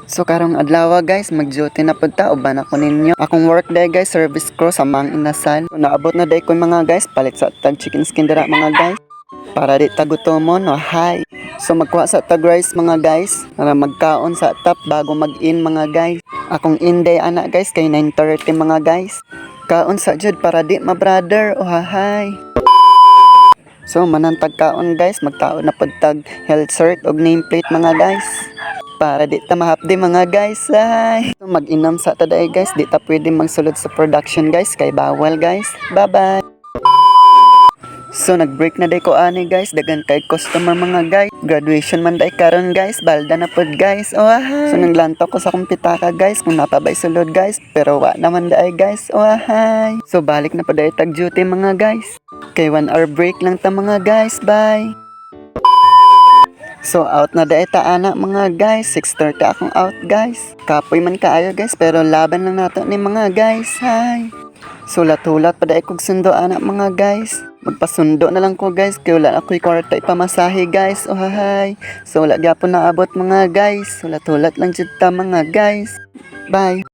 So karong adlaw guys, mag-duty na pud ta uban ako ninyo. Akong work day guys, service crew sa Mang Inasal. So, naabot na day ko mga guys, palit sa tag chicken skin dira mga guys. Para di tagutomon no, hi. So magkuha sa tag rice mga guys, para magkaon sa top bago mag-in mga guys. Akong in day ana guys kay 9:30 mga guys. Kaon sa jud para di ma brother, oh hi. So manantag kaon guys, magtaon na pud tag health cert og nameplate mga guys. Para di ta mahapdi mga guys ay. So, mag-inom sa taday guys, di ta pwede magsulod sa production guys, kay bawal guys. Bye bye. So nag-break na day ko ani guys, dagan kay customer mga guys. Graduation man day karon guys, balda na pod guys. Oh hi. So naglanto ko sa kumpitaka guys kung napabay sulod guys, pero wa naman day guys. Oh hi. So balik na pod day tag duty mga guys. Kay 1 hour break lang ta mga guys. Bye. So out na dahi ta ana mga guys, 6:30 akong out guys. Kapoy man kaayo guys, pero laban lang nato ni mga guys. Hi. So lat-hulat pa dahi kog sundo ana mga guys. Magpasundo na lang ko guys, kay wala ako'y kwarta ipamasahe guys. Oh hi. So wala gyapon naabot mga guys. So lat-hulat lang jud ta mga guys. Bye.